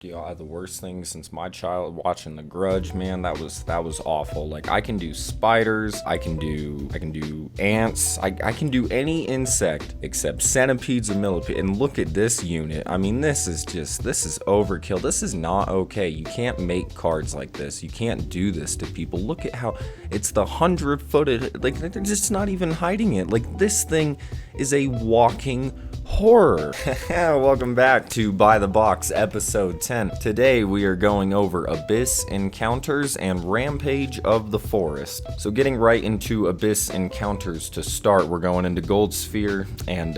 Yeah, the worst thing since my child watching The Grudge, man, that was awful. Like I can do spiders, I can do ants, I can do any insect except centipedes and millipedes. And look at this unit. I mean, this is overkill. This is not okay. You can't make cards like this. You can't do this to people. Look at how it's the 100-footed, like they're just not even hiding it. Like this thing is a walking horror. Welcome back to By the Box episode 10. Today we are going over Abyss Encounters and Rampage of the Forest. So getting right into Abyss Encounters to start, we're going into Gold Sphere, and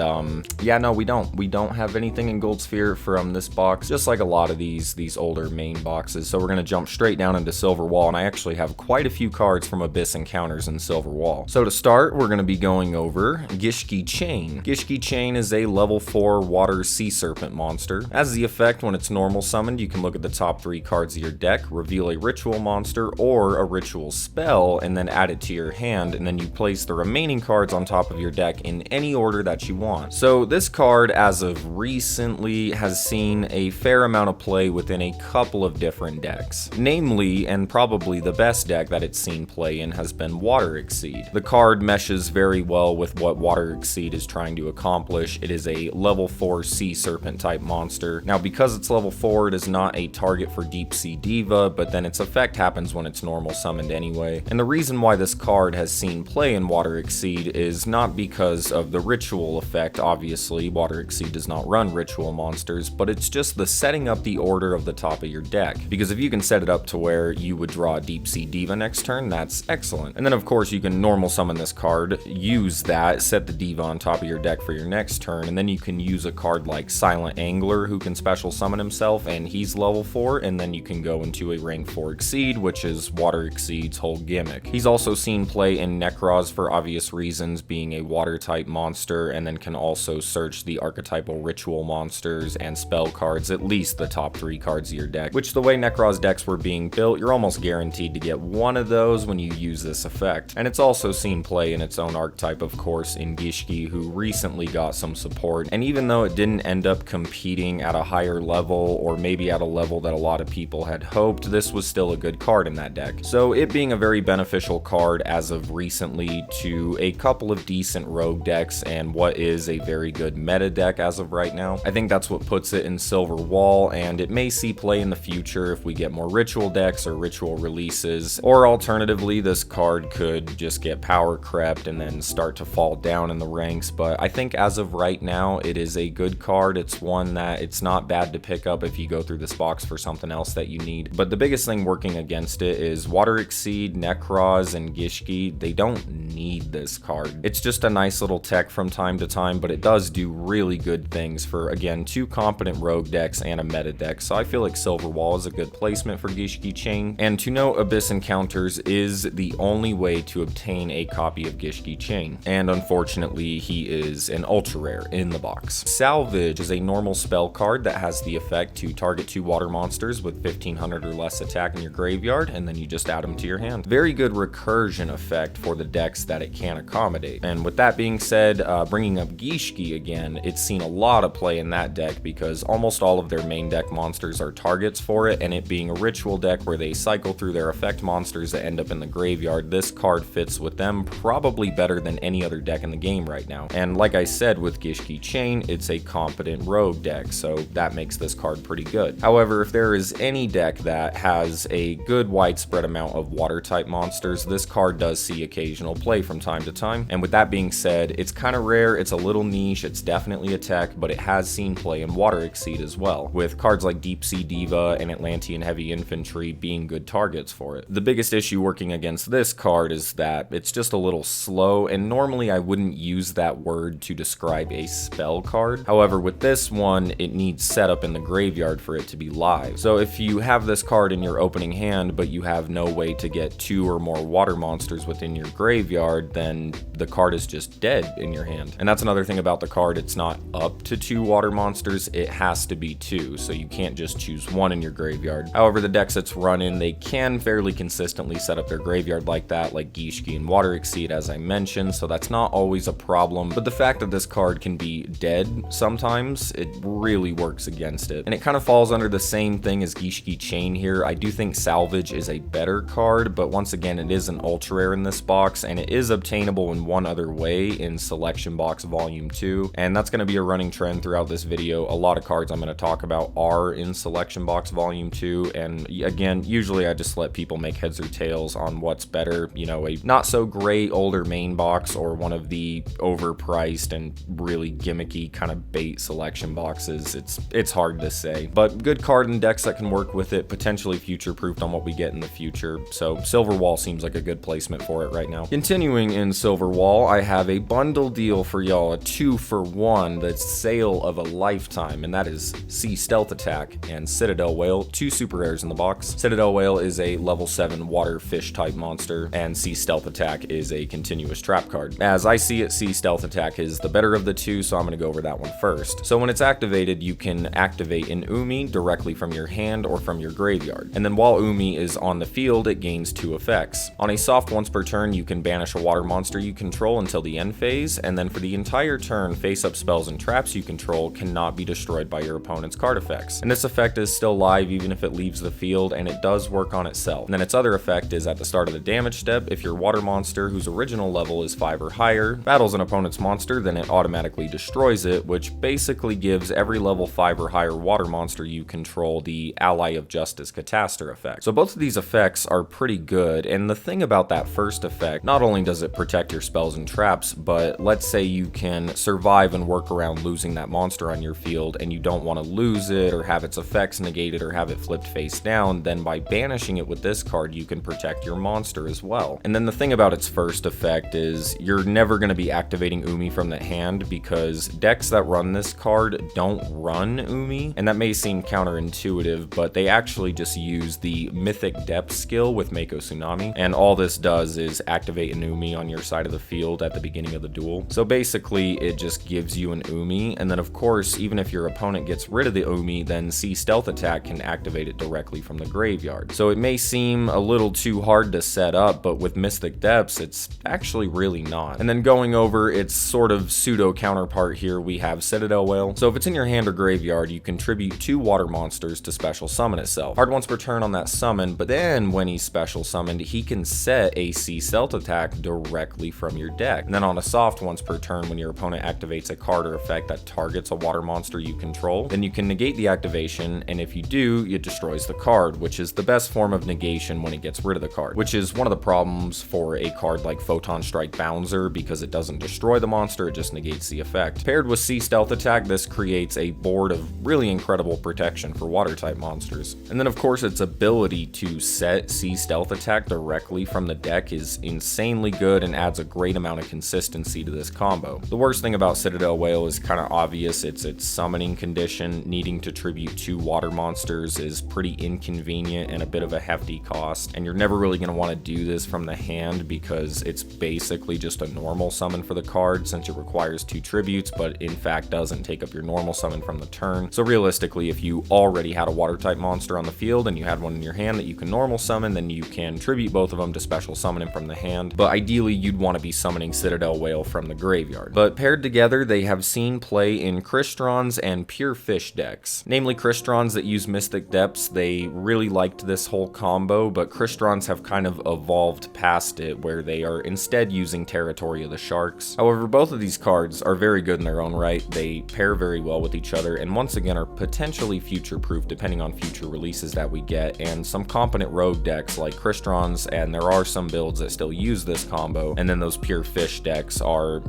we don't have anything in Gold Sphere from this box, just like a lot of these older main boxes. So we're gonna jump straight down into Silver Wall, and I actually have quite a few cards from Abyss Encounters in Silver Wall. So to start, we're gonna be going over Gishki Chain. Gishki Chain is a level 4 water sea serpent monster. As the effect, when it's normal summoned, you can look at the top 3 cards of your deck, reveal a ritual monster or a ritual spell, and then add it to your hand, and then you place the remaining cards on top of your deck in any order that you want. So this card, as of recently, has seen a fair amount of play within a couple of different decks. Namely, and probably the best deck that it's seen play in has been Water Exceed. The card meshes very well with what Water Exceed is trying to accomplish. It is a level 4 sea serpent type monster. Now, because it's level 4, it is not a target for Deep Sea Diva, but then its effect happens when it's normal summoned anyway. And the reason why this card has seen play in Water Exceed is not because of the ritual effect. Obviously, Water Exceed does not run ritual monsters, but it's just the setting up the order of the top of your deck. Because if you can set it up to where you would draw Deep Sea Diva next turn, that's excellent. And then of course you can normal summon this card, use that, set the Diva on top of your deck for your next turn, and then you can use a card like Silent Angler, who can special summon himself, and he's level 4, and then you can go into a rank 4 Exceed, which is Water Exceed's whole gimmick. He's also seen play in Necroz for obvious reasons, being a water type monster, and then can also search the archetypal ritual monsters and spell cards, at least the top 3 cards of your deck, which the way Necroz decks were being built, you're almost guaranteed to get one of those when you use this effect. And it's also seen play in its own archetype, of course, in Gishki, who recently got some support, and even though it didn't end up competing at a higher level, or maybe at a level that a lot of people had hoped, this was still a good card in that deck. So it being a very beneficial card as of recently to a couple of decent rogue decks and what is a very good meta deck as of right now, I think that's what puts it in Silver Wall, and it may see play in the future if we get more ritual decks or ritual releases, or alternatively this card could just get power crept and then start to fall down in the ranks. But I think as of right now it is a good card. It's one that it's not bad to pick up if you go through this box for something else that you need. But the biggest thing working against it is Water Exceed, Necroz, and Gishki. They don't need this card. It's just a nice little tech from time to time, but it does do really good things for, again, 2 competent rogue decks and a meta deck. So I feel like Silver Wall is a good placement for Gishki Chain. And to note, Abyss Encounters is the only way to obtain a copy of Gishki Chain, and unfortunately he is an ultra rare in the box. Salvage is a normal spell card that has the effect to target 2 water monsters with 1500 or less attack in your graveyard, and then you just add them to your hand. Very good recursion effect for the decks that it can accommodate. And with that being said, bringing up Gishki again, it's seen a lot of play in that deck because almost all of their main deck monsters are targets for it, and it being a ritual deck where they cycle through their effect monsters that end up in the graveyard, this card fits with them probably better than any other deck in the game right now. And like I said, with Gishki Chain, it's a competent rogue deck, so that makes this card pretty good. However, if there is any deck that has a good widespread amount of water type monsters, this card does see occasional play from time to time. And with that being said, it's kind of rare, it's a little niche, it's definitely a tech, but it has seen play in Water Exceed as well, with cards like Deep Sea Diva and Atlantean Heavy Infantry being good targets for it. The biggest issue working against this card is that it's just a little slow, and normally I wouldn't use that word to describe a spell card. However, with this one, it needs setup in the graveyard for it to be live. So if you have this card in your opening hand, but you have no way to get 2 or more water monsters within your graveyard, then the card is just dead in your hand. And that's another thing about the card, it's not up to 2 water monsters, it has to be 2, so you can't just choose 1 in your graveyard. However, the decks it's run in, they can fairly consistently set up their graveyard like that, like Gishki and Water Exceed as I mentioned, so that's not always a problem. But the fact that this card can be very dead sometimes. It really works against it. And it kind of falls under the same thing as Gishki Chain here. I do think Salvage is a better card, but once again, it is an ultra rare in this box, and it is obtainable in one other way in Selection Box Volume 2, and that's going to be a running trend throughout this video. A lot of cards I'm going to talk about are in Selection Box Volume 2, and again, usually I just let people make heads or tails on what's better, you know, a not so great older main box or one of the overpriced and really gimmicky kind of bait selection boxes. It's hard to say, but good card and decks that can work with it, potentially future-proofed on what we get in the future. So Silver Wall seems like a good placement for it right now. Continuing in Silver Wall, I have a bundle deal for y'all, a 2-for-1, that's sale of a lifetime, and that is Sea Stealth Attack and Citadel Whale, 2 super rares in the box. Citadel Whale is a level 7 water fish type monster, and Sea Stealth Attack is a continuous trap card. As I see it, Sea Stealth Attack is the better of the two, so I'm going to go over that one first. So when it's activated, you can activate an Umi directly from your hand or from your graveyard, and then while Umi is on the field, it gains 2 effects. On a soft once per turn, you can banish a water monster you control until the end phase, and then for the entire turn, face-up spells and traps you control cannot be destroyed by your opponent's card effects. And this effect is still live even if it leaves the field, and it does work on itself. And then its other effect is at the start of the damage step, if your water monster whose original level is 5 or higher battles an opponent's monster, then it automatically destroys it, which basically gives every level 5 or higher water monster you control the Ally of Justice Catastor effect. So both of these effects are pretty good, and the thing about that first effect, not only does it protect your spells and traps, but let's say you can survive and work around losing that monster on your field and you don't want to lose it or have its effects negated or have it flipped face down, then by banishing it with this card you can protect your monster as well. And then the thing about its first effect is you're never going to be activating Umi from the hand, because decks that run this card don't run Umi, and that may seem counterintuitive, but they actually just use the Mythic Depth skill with Mako Tsunami, and all this does is activate an Umi on your side of the field at the beginning of the duel. So basically it just gives you an Umi, and then of course even if your opponent gets rid of the Umi, then Sea Stealth Attack can activate it directly from the graveyard. So it may seem a little too hard to set up, but with Mystic Depths it's actually really not. And then going over its sort of pseudo counterpart here, we have Citadel Whale. So if it's in your hand or graveyard, you contribute 2 water monsters to special summon itself. Hard once per turn on that summon, but then when he's special summoned, he can set a Sea Stealth Attack directly from your deck. And then on a soft once per turn, when your opponent activates a card or effect that targets a water monster you control, then you can negate the activation, and if you do, it destroys the card, which is the best form of negation when it gets rid of the card, which is one of the problems for a card like Photon Strike Bouncer, because it doesn't destroy the monster, it just negates the effect. Paired with Sea Stealth Attack, this creates a board of really incredible protection for water type monsters. And then of course its ability to set Sea Stealth Attack directly from the deck is insanely good and adds a great amount of consistency to this combo. The worst thing about Citadel Whale is kind of obvious. It's its summoning condition. Needing to tribute 2 water monsters is pretty inconvenient and a bit of a hefty cost, and you're never really going to want to do this from the hand because it's basically just a normal summon for the card, since it requires 2 tributes but in fact doesn't take up your normal summon from the turn. So realistically, if you already had a water type monster on the field and you had one in your hand that you can normal summon, then you can tribute both of them to special summon him from the hand, but ideally you'd want to be summoning Citadel Whale from the graveyard. But paired together, they have seen play in Crystons and Pure Fish decks, namely Crystons that use Mystic Depths. They really liked this whole combo, but Crystons have kind of evolved past it, where they are instead using Territory of the Sharks. However, both of these cards are very good in their own right. They pair very well with each other, and once again are potentially future-proof depending on future releases that we get, and some competent rogue decks like Crystons, and there are some builds that still use this combo, and then those Pure Fish decks are,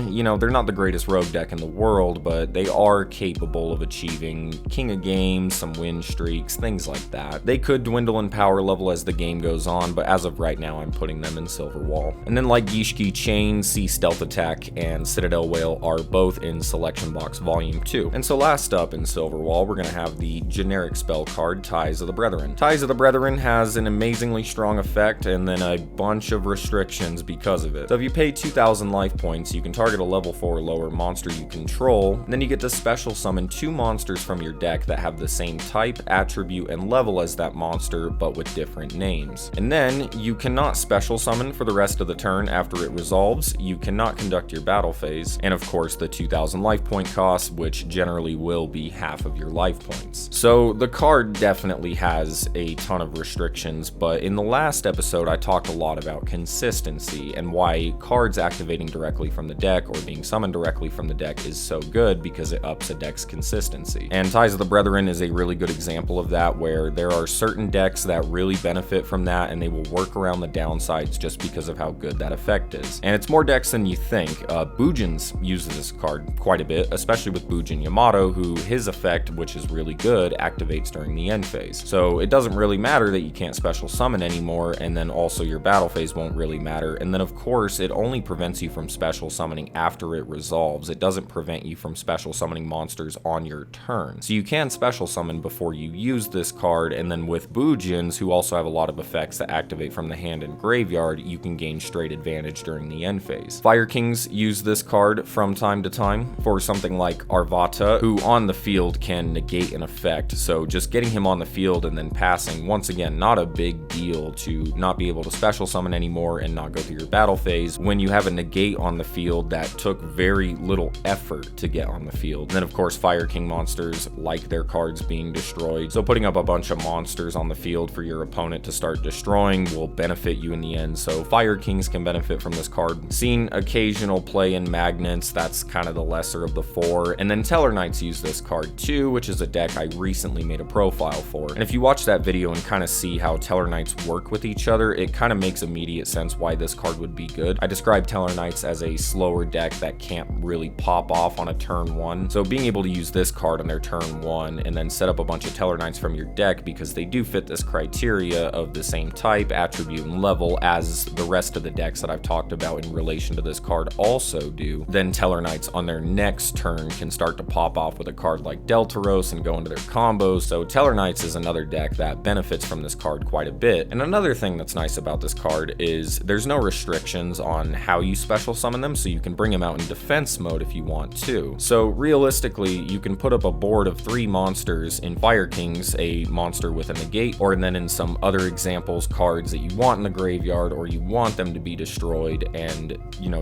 you know, they're not the greatest rogue deck in the world, but they are capable of achieving King of Games, some win streaks, things like that. They could dwindle in power level as the game goes on, but as of right now I'm putting them in Silver Wall. And then like Gishki Chain, Sea Stealth Attack, and Citadel Whale are both in Selection Box Volume 2. And so last up in Silver Wall, we're going to have the generic spell card, Ties of the Brethren. Ties of the Brethren has an amazingly strong effect and then a bunch of restrictions because of it. So if you pay 2,000 life points, you can target a level 4 or lower monster you control, and then you get to special summon 2 monsters from your deck that have the same type, attribute, and level as that monster, but with different names. And then you cannot special summon for the rest of the turn after it resolves, you cannot conduct your battle phase, and of course course the 2,000 life point cost, which generally will be half of your life points. So the card definitely has a ton of restrictions, but in the last episode I talked a lot about consistency and why cards activating directly from the deck or being summoned directly from the deck is so good because it ups a deck's consistency. And Ties of the Brethren is a really good example of that, where there are certain decks that really benefit from that and they will work around the downsides just because of how good that effect is. And it's more decks than you think. Bujin's uses this card quite a bit, especially with Bujin Yamato, who his effect, which is really good, activates during the end phase. So it doesn't really matter that you can't special summon anymore, and then also your battle phase won't really matter. And then of course it only prevents you from special summoning after it resolves. It doesn't prevent you from special summoning monsters on your turn. So you can special summon before you use this card, and then with Bujins, who also have a lot of effects that activate from the hand and graveyard, you can gain straight advantage during the end phase. Fire Kings use this card from time to time for something like Arvata, who on the field can negate an effect. So just getting him on the field and then passing, once again, not a big deal to not be able to special summon anymore and not go through your battle phase when you have a negate on the field that took very little effort to get on the field. And then of course Fire King monsters like their cards being destroyed, so putting up a bunch of monsters on the field for your opponent to start destroying will benefit you in the end. So Fire Kings can benefit from this card. Seen occasional play in Magnets, that's kind of the lesser of the four. And then Teller Knights use this card too, which is a deck I recently made a profile for. And if you watch that video and kind of see how Teller Knights work with each other, it kind of makes immediate sense why this card would be good. I describe Teller Knights as a slower deck that can't really pop off on a turn one. So being able to use this card on their turn one and then set up a bunch of Teller Knights from your deck, because they do fit this criteria of the same type, attribute, and level as the rest of the decks that I've talked about in relation to this card also do, then Teller Knights on their next turn can start to pop off with a card like Deltaros and go into their combos. So Teller Knights is another deck that benefits from this card quite a bit. And another thing that's nice about this card is there's no restrictions on how you special summon them, so you can bring them out in defense mode if you want to. So realistically, you can put up a board of 3 monsters in Fire Kings, a monster with a negate, or then in some other examples, cards that you want in the graveyard or you want them to be destroyed, and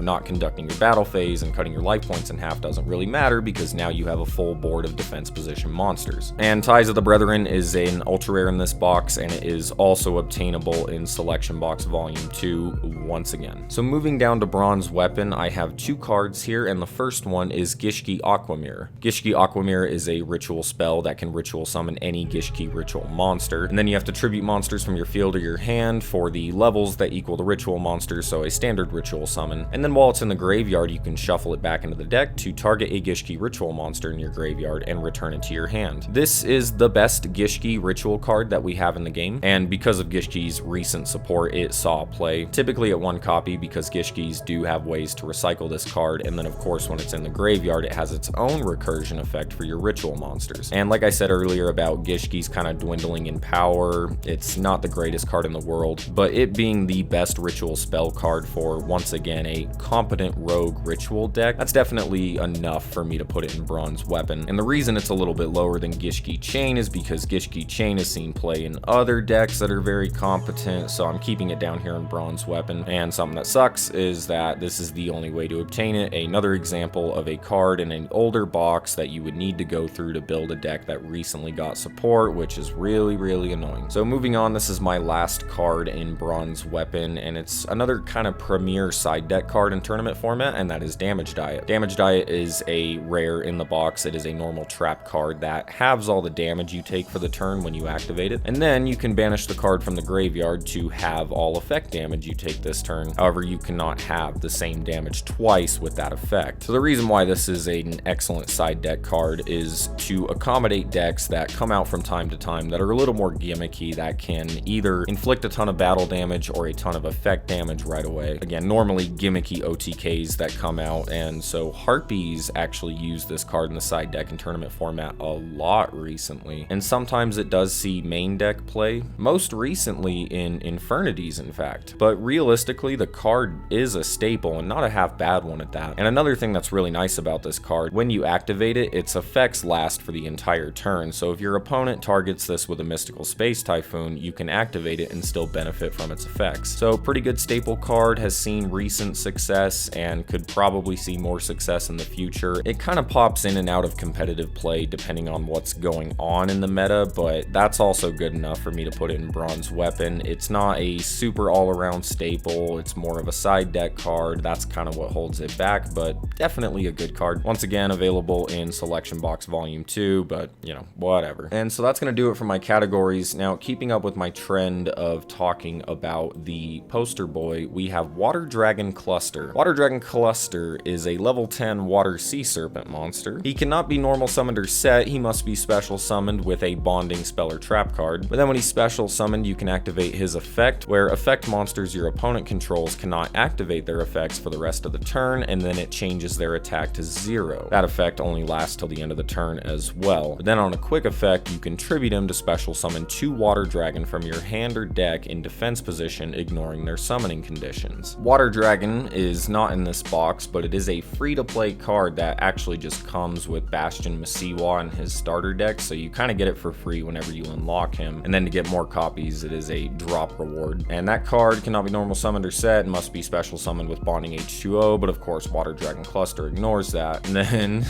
not conducting your battle phase and cutting your life points in half doesn't really matter because now you have a full board of defense position monsters. And Ties of the Brethren is an ultra rare in this box, and it is also obtainable in Selection Box Volume 2 once again. So moving down to Bronze Weapon, I have 2 cards here, and the first one is Gishki Aquamirror. Gishki Aquamirror is a ritual spell that can ritual summon any Gishki ritual monster, and then you have to tribute monsters from your field or your hand for the levels that equal the ritual monster, so a standard ritual summon. And then while it's in the graveyard, you can shuffle it back into the deck to target a Gishki ritual monster in your graveyard and return it to your hand. This is the best Gishki ritual card that we have in the game, and because of Gishki's recent support, it saw play, typically at 1 copy because Gishkis do have ways to recycle this card, and then of course when it's in the graveyard, it has its own recursion effect for your ritual monsters. And like I said earlier about Gishki's kind of dwindling in power, it's not the greatest card in the world, but it being the best ritual spell card for, once again, a competent rogue ritual deck, that's definitely enough for me to put it in Bronze Weapon. And the reason it's a little bit lower than Gishki Chain is because Gishki Chain has seen play in other decks that are very competent, so I'm keeping it down here in Bronze Weapon. And something that sucks is that this is the only way to obtain it. Another example of a card in an older box that you would need to go through to build a deck that recently got support, which is really annoying. So moving on, this is my last card in Bronze Weapon, and it's another kind of premier side deck card in tournament format, and that is Damage Diet. Damage Diet is a rare in the box. It is a normal trap card that halves all the damage you take for the turn when you activate it, and then you can banish the card from the graveyard to have all effect damage you take this turn. However, you cannot have the same damage twice with that effect. So the reason why this is an excellent side deck card is to accommodate decks that come out from time to time that are a little more gimmicky, that can either inflict a ton of battle damage or a ton of effect damage right away. Again, normally gimmicky OTKs that come out, and so Harpies actually use this card in the side deck in tournament format a lot recently, and sometimes it does see main deck play, most recently in Infernities in fact. But realistically, the card is a staple, and not a half bad one at that. And another thing that's really nice about this card, when you activate it, its effects last for the entire turn, so if your opponent targets this with a Mystical Space Typhoon, you can activate it and still benefit from its effects. So pretty good staple card, has seen recent success and could probably see see more success in the future. It kind of pops in and out of competitive play depending on what's going on in the meta, but that's also good enough for me to put it in bronze weapon. It's not a super all-around staple, it's more of a side deck card. That's kind of what holds it back, but definitely a good card. Once again, available in Selection Box Volume 2, but you know, whatever. And so that's gonna do it for my categories. Now, keeping up with my trend of talking about the poster boy, we have Water Dragon Cluster. Water Dragon Cluster is a level 10 water sea serpent monster. He cannot be normal summoned or set, he must be special summoned with a bonding spell or trap card. But then when he's special summoned, you can activate his effect, where effect monsters your opponent controls cannot activate their effects for the rest of the turn, and then it changes their attack to 0. That effect only lasts till the end of the turn as well. But then on a quick effect, you can tribute him to special summon 2 Water Dragon from your hand or deck in defense position, ignoring their summoning conditions. Water Dragon is not in this box, but it is a free-to-play card that actually just comes with Bastion Masiwa in his starter deck, so you kind of get it for free whenever you unlock him. And then to get more copies, it is a drop reward. And that card cannot be normal summoned or set, and must be special summoned with bonding H2O, but of course Water Dragon Cluster ignores that. And then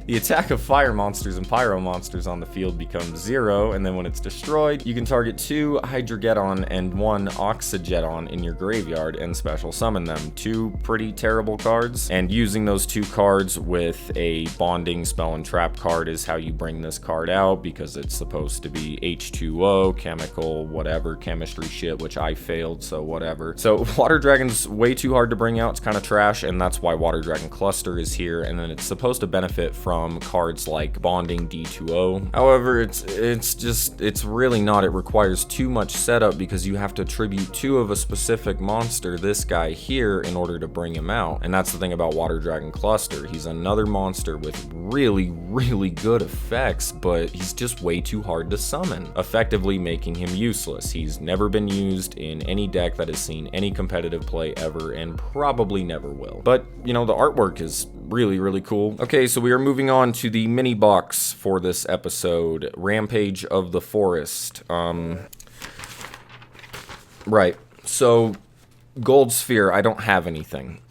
the attack of fire monsters and pyro monsters on the field becomes 0, and then when it's destroyed, you can target 2 Hydrogeddon and 1 Oxygeddon in your graveyard and special summon them. 2 pretty terrible cards, and using those 2 cards with a bonding spell and trap card is how you bring this card out, because it's supposed to be H2O, chemical, whatever, chemistry shit, which I failed, so whatever. So Water Dragon's way too hard to bring out, it's kind of trash, and that's why Water Dragon Cluster is here, and then it's supposed to benefit from cards like bonding D2O. However, it's really not. It requires too much setup because you have to tribute 2 of a specific monster, this guy here, in order to bring him out. And that's the thing about Water Dragon Cluster. He's another monster with really, really good effects, but he's just way too hard to summon, effectively making him useless. He's never been used in any deck that has seen any competitive play ever, and probably never will. But, you know, the artwork is really, really cool. Okay, so we are moving on to the mini box for this episode, Rampage of the Forest. Right, so Gold Sphere, I don't have anything.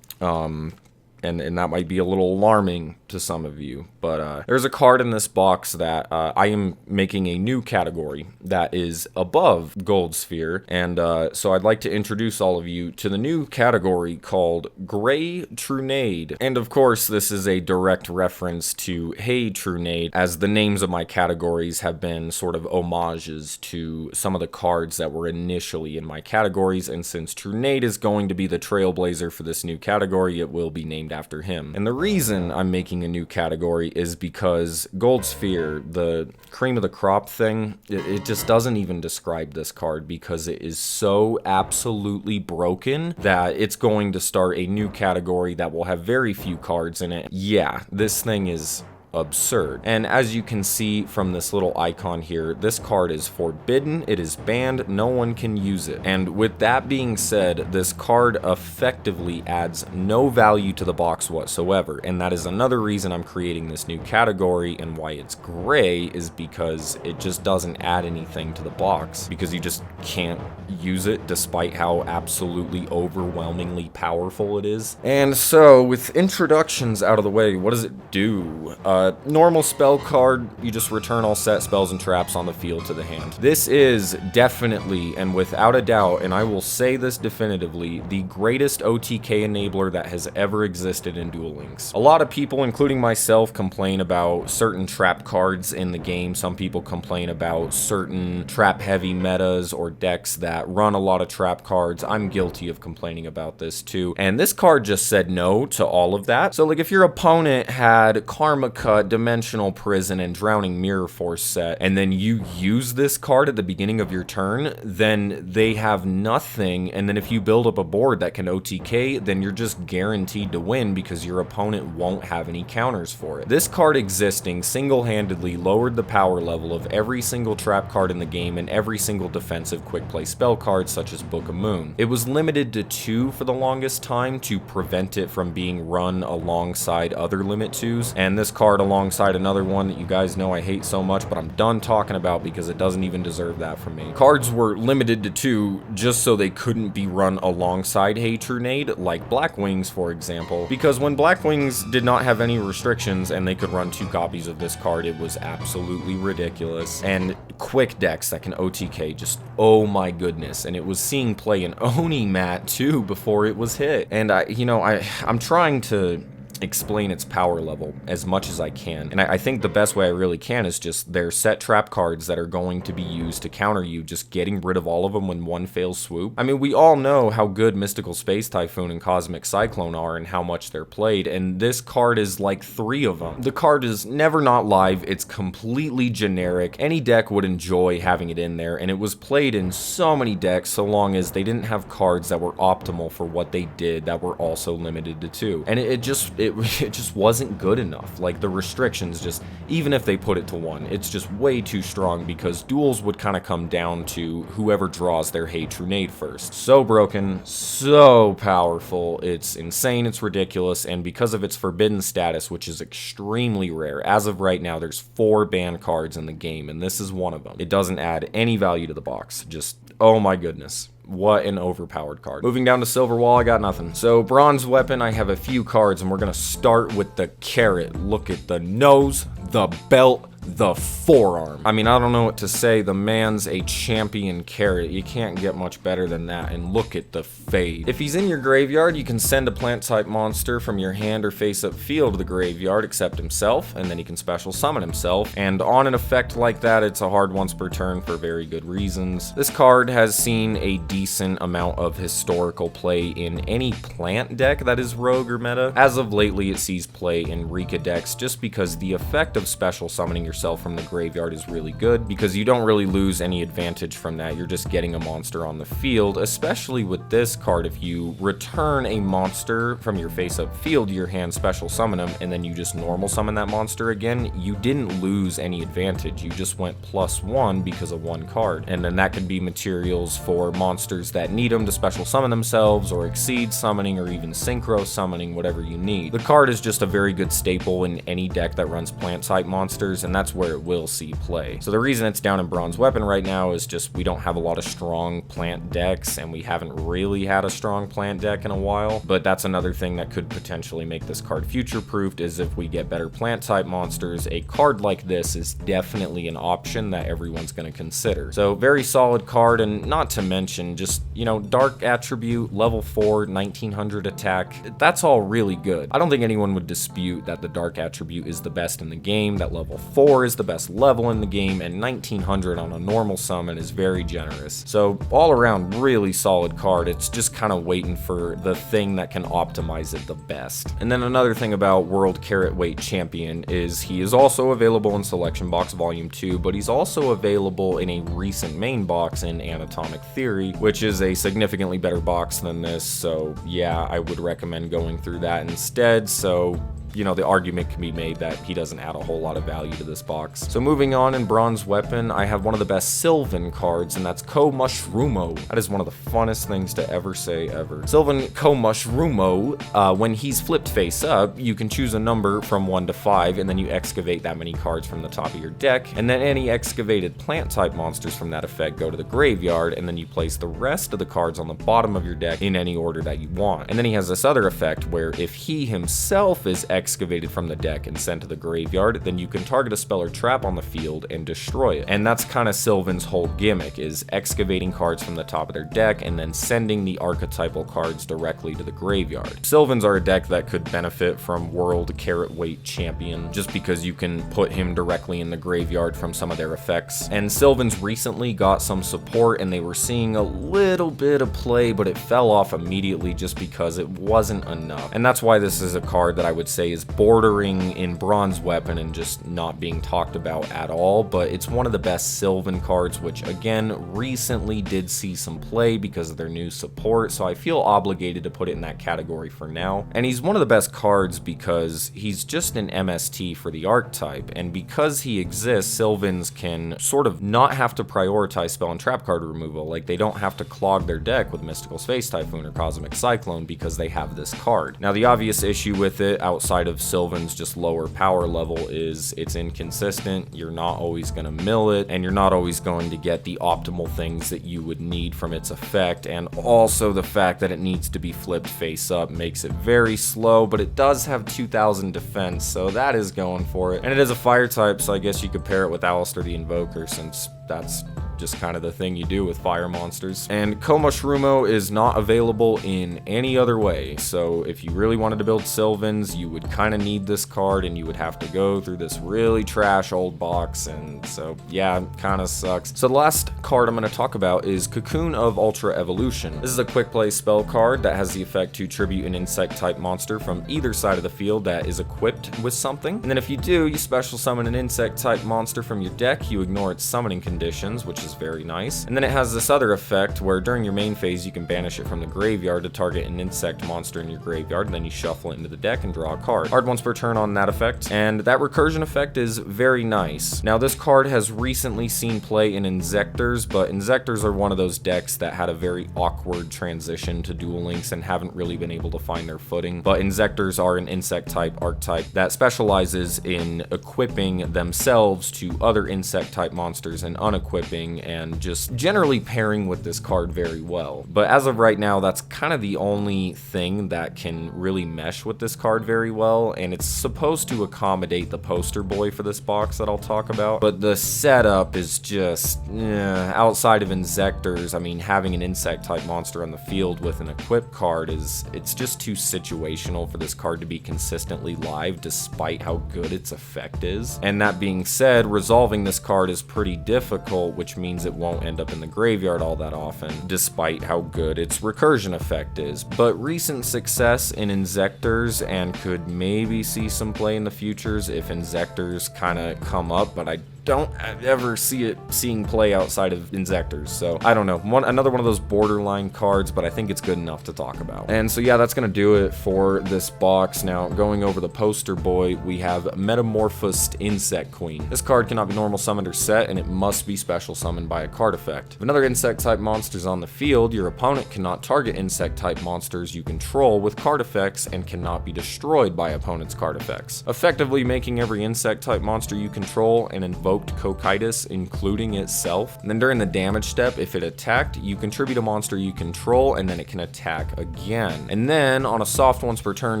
And that might be a little alarming to some of you, but there's a card in this box that I am making a new category that is above Gold Sphere, and so I'd like to introduce all of you to the new category called Gray Trunade. And of course, this is a direct reference to Hey Trunade, as the names of my categories have been sort of homages to some of the cards that were initially in my categories, and since Trunade is going to be the trailblazer for this new category, it will be named after him. And the reason I'm making a new category is because Gold Sphere, the cream of the crop thing, it just doesn't even describe this card, because it is so absolutely broken that it's going to start a new category that will have very few cards in it. Yeah, this thing is absurd. And as you can see from this little icon here, this card is forbidden, it is banned, no one can use it. And with that being said, this card effectively adds no value to the box whatsoever, and that is another reason I'm creating this new category, and why it's gray is because it just doesn't add anything to the box, because you just can't use it despite how absolutely overwhelmingly powerful it is. And so with introductions out of the way, what does it do? Normal spell card, you just return all set spells and traps on the field to the hand. This is definitely, and without a doubt, and I will say this definitively, the greatest OTK enabler that has ever existed in Duel Links. A lot of people, including myself, complain about certain trap cards in the game. Some people complain about certain trap heavy metas or decks that run a lot of trap cards. I'm guilty of complaining about this too. And this card just said no to all of that. So like if your opponent had Karma Cut, Dimensional Prison, and Drowning Mirror Force set, and then you use this card at the beginning of your turn, then they have nothing, and then if you build up a board that can OTK, then you're just guaranteed to win because your opponent won't have any counters for it. This card existing single-handedly lowered the power level of every single trap card in the game and every single defensive quick play spell card such as Book of Moon. It was limited to 2 for the longest time to prevent it from being run alongside other limit 2s, and this card card alongside another one that you guys know I hate so much, but I'm done talking about because it doesn't even deserve that from me. Cards were limited to 2 just so they couldn't be run alongside Hey Trunade, like Black Wings, for example, because when Black Wings did not have any restrictions and they could run 2 copies of this card, it was absolutely ridiculous. And quick decks that can OTK, just oh my goodness. And it was seeing play in Oni Mat too before it was hit. And I'm trying to explain its power level as much as I can, and I think the best way I really can is just their set trap cards that are going to be used to counter you, just getting rid of all of them when one fails swoop. I mean, we all know how good Mystical Space Typhoon and Cosmic Cyclone are and how much they're played, and this card is like 3 of them. The card is never not live, it's completely generic, any deck would enjoy having it in there, and it was played in so many decks so long as they didn't have cards that were optimal for what they did that were also limited to 2. And it just wasn't good enough. Like, the restrictions just, even if they put it to 1, it's just way too strong because duels would kind of come down to whoever draws their Hey Trunade first. So broken, so powerful, it's insane, it's ridiculous, and because of its forbidden status, which is extremely rare, as of right now, there's 4 banned cards in the game, and this is one of them. It doesn't add any value to the box. Just, oh my goodness. What an overpowered card. Moving down to Silver Wall, I got nothing. So Bronze Weapon, I have a few cards, and we're gonna start with the carrot. Look at the nose, the belt, the forearm. I mean, I don't know what to say. The man's a champion carrot. You can't get much better than that. And look at the fade. If he's in your graveyard, you can send a plant type monster from your hand or face up field to the graveyard except himself, and then he can special summon himself. And on an effect like that, it's a hard once per turn for very good reasons. This card has seen a decent amount of historical play in any plant deck that is rogue or meta. As of lately, it sees play in Rika decks just because the effect of special summoning yourself from the graveyard is really good, because you don't really lose any advantage from that. You're just getting a monster on the field, especially with this card. If you return a monster from your face up field to your hand, special summon him, and then you just normal summon that monster again, you didn't lose any advantage. You just went +1 because of 1 card. And then that could be materials for monsters that need them to special summon themselves, or exceed summoning, or even synchro summoning, whatever you need. The card is just a very good staple in any deck that runs plant type monsters, and that's where it will see play. So the reason it's down in Bronze Weapon right now is just we don't have a lot of strong plant decks, and we haven't really had a strong plant deck in a while. But that's another thing that could potentially make this card future-proofed, is if we get better plant type monsters, a card like this is definitely an option that everyone's going to consider. So very solid card, and not to mention just, you know, Dark Attribute, level 4, 1900 attack, that's all really good. I don't think anyone would dispute that the Dark Attribute is the best in the game, that level 4 is the best level in the game, and 1900 on a normal summon is very generous. So all around, really solid card. It's just kind of waiting for the thing that can optimize it the best. And then another thing about World Carrot Weight Champion is he is also available in Selection Box Volume 2, but he's also available in a recent main box in Anatomic Theory, which is a significantly better box than this. So yeah, I would recommend going through that instead. So, you know, the argument can be made that he doesn't add a whole lot of value to this box. So moving on, in Bronze Weapon, I have one of the best Sylvan cards, and that's Ko Mushrumo. That is one of the funnest things to ever say ever. Sylvan Ko Mushrumo, when he's flipped face up, you can choose a number from 1 to 5, and then you excavate that many cards from the top of your deck, and then any excavated plant type monsters from that effect go to the graveyard, and then you place the rest of the cards on the bottom of your deck in any order that you want. And then he has this other effect where if he himself is excavated from the deck and sent to the graveyard, then you can target a spell or trap on the field and destroy it. And that's kind of Sylvan's whole gimmick, is excavating cards from the top of their deck and then sending the archetypal cards directly to the graveyard. Sylvans are a deck that could benefit from World Carrot Weight Champion, just because you can put him directly in the graveyard from some of their effects. And Sylvans recently got some support, and they were seeing a little bit of play, but it fell off immediately just because it wasn't enough. And that's why this is a card that I would say is bordering in Bronze Weapon and just not being talked about at all, but it's one of the best Sylvan cards, which again recently did see some play because of their new support, so I feel obligated to put it in that category for now. And he's one of the best cards because he's just an MST for the archetype, and because he exists, Sylvans can sort of not have to prioritize spell and trap card removal. Like, they don't have to clog their deck with Mystical Space Typhoon or Cosmic Cyclone because they have this card. Now, the obvious issue with it, outside outside of Sylvan's just lower power level is it's inconsistent. You're not always going to mill it, and you're not always going to get the optimal things that you would need from its effect. And also the fact that it needs to be flipped face up makes it very slow, but it does have 2000 defense, so that is going for it. And it is a fire type, so I guess you could pair it with Alistair the Invoker, since that's just kind of the thing you do with fire monsters. And Komushrumo is not available in any other way, so if you really wanted to build Sylvans, you would kind of need this card, and you would have to go through this really trash old box, and so yeah, kind of sucks. So the last card I'm going to talk about is Cocoon of Ultra Evolution. This is a quick play spell card that has the effect to tribute an insect type monster from either side of the field that is equipped with something, and then if you do, you special summon an insect type monster from your deck. You ignore its summoning conditions, which is very nice. And then it has this other effect where during your main phase you can banish it from the graveyard to target an insect monster in your graveyard, and then you shuffle it into the deck and draw a card. Hard once per turn on that effect, and that recursion effect is very nice. Now this card has recently seen play in Insectors, but Insectors are one of those decks that had a very awkward transition to Duel Links and haven't really been able to find their footing. But Insectors are an insect type archetype that specializes in equipping themselves to other insect type monsters and unequipping, and just generally pairing with this card very well. But as of right now, that's kind of the only thing that can really mesh with this card very well, and it's supposed to accommodate the poster boy for this box that I'll talk about. But the setup is just, outside of Insectors, I mean, having an insect type monster on the field with an equipped card it's just too situational for this card to be consistently live despite how good its effect is. And that being said, resolving this card is pretty difficult, which means it won't end up in the graveyard all that often, despite how good its recursion effect is. But recent success in Insectors, and could maybe see some play in the futures if Insectors kind of come up, but I don't ever see it seeing play outside of Insectors, so I don't know. Another one of those borderline cards, but I think it's good enough to talk about. And so yeah, that's gonna do it for this box. Now, going over the poster boy, we have Metamorphosed Insect Queen. This card cannot be normal summoned or set, and it must be special summoned by a card effect. If another insect type monster is on the field, your opponent cannot target insect type monsters you control with card effects and cannot be destroyed by opponent's card effects, effectively making every insect type monster you control an invoked Cocytus, including itself. And then during the damage step, if it attacked, you contribute a monster you control, and then it can attack again. And then on a soft once per turn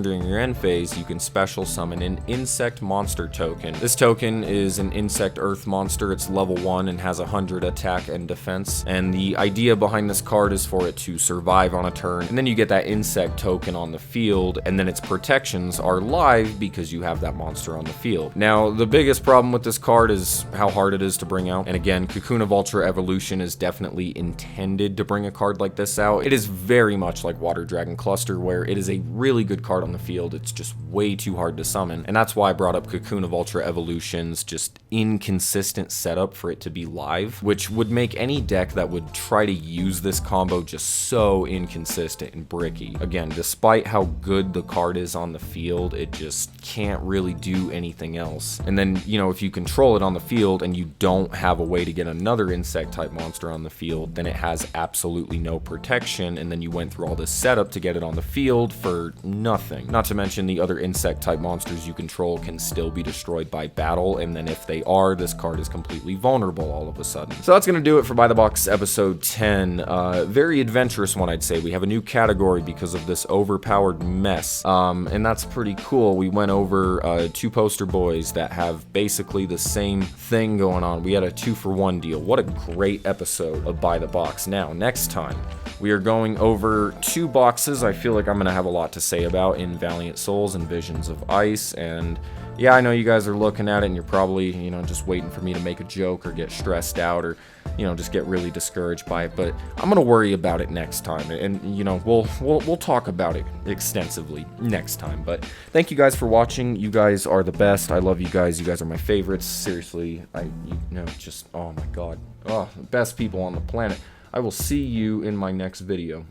during your end phase, you can special summon an insect monster token. This token is an insect earth monster. It's level 1 and has 100 attack and defense. And the idea behind this card is for it to survive on a turn, and then you get that insect token on the field, and then its protections are live because you have that monster on the field. Now, the biggest problem with this card is how hard it is to bring out. And again, Cocoon of Ultra Evolution is definitely intended to bring a card like this out. It is very much like Water Dragon Cluster, where it is a really good card on the field. It's just way too hard to summon. And that's why I brought up Cocoon of Ultra Evolution's just inconsistent setup for it to be live, which would make any deck that would try to use this combo just so inconsistent and bricky. Again, despite how good the card is on the field, it just can't really do anything else. And then, you know, if you control it on the field and you don't have a way to get another insect type monster on the field, then it has absolutely no protection, and then you went through all this setup to get it on the field for nothing. Not to mention the other insect type monsters you control can still be destroyed by battle, and then if they are, this card is completely vulnerable all of a sudden. So that's gonna do it for By the Box episode 10. Very adventurous one, I'd say. We have a new category because of this overpowered mess, and that's pretty cool. We went over 2 poster boys that have basically the same thing going on. We had a 2-for-1 deal. What a great episode of By the Box. Now, next time, we are going over 2 boxes I feel like I'm going to have a lot to say about in Valiant Souls and Visions of Ice, and yeah, I know you guys are looking at it and you're probably, you know, just waiting for me to make a joke or get stressed out or, you know, just get really discouraged by it, but I'm gonna worry about it next time, and you know, we'll talk about it extensively next time. But thank you guys for watching. You guys are the best. I love you guys. You guys are my favorites. Seriously, you know, just, oh my god, oh, the best people on the planet. I will see you in my next video.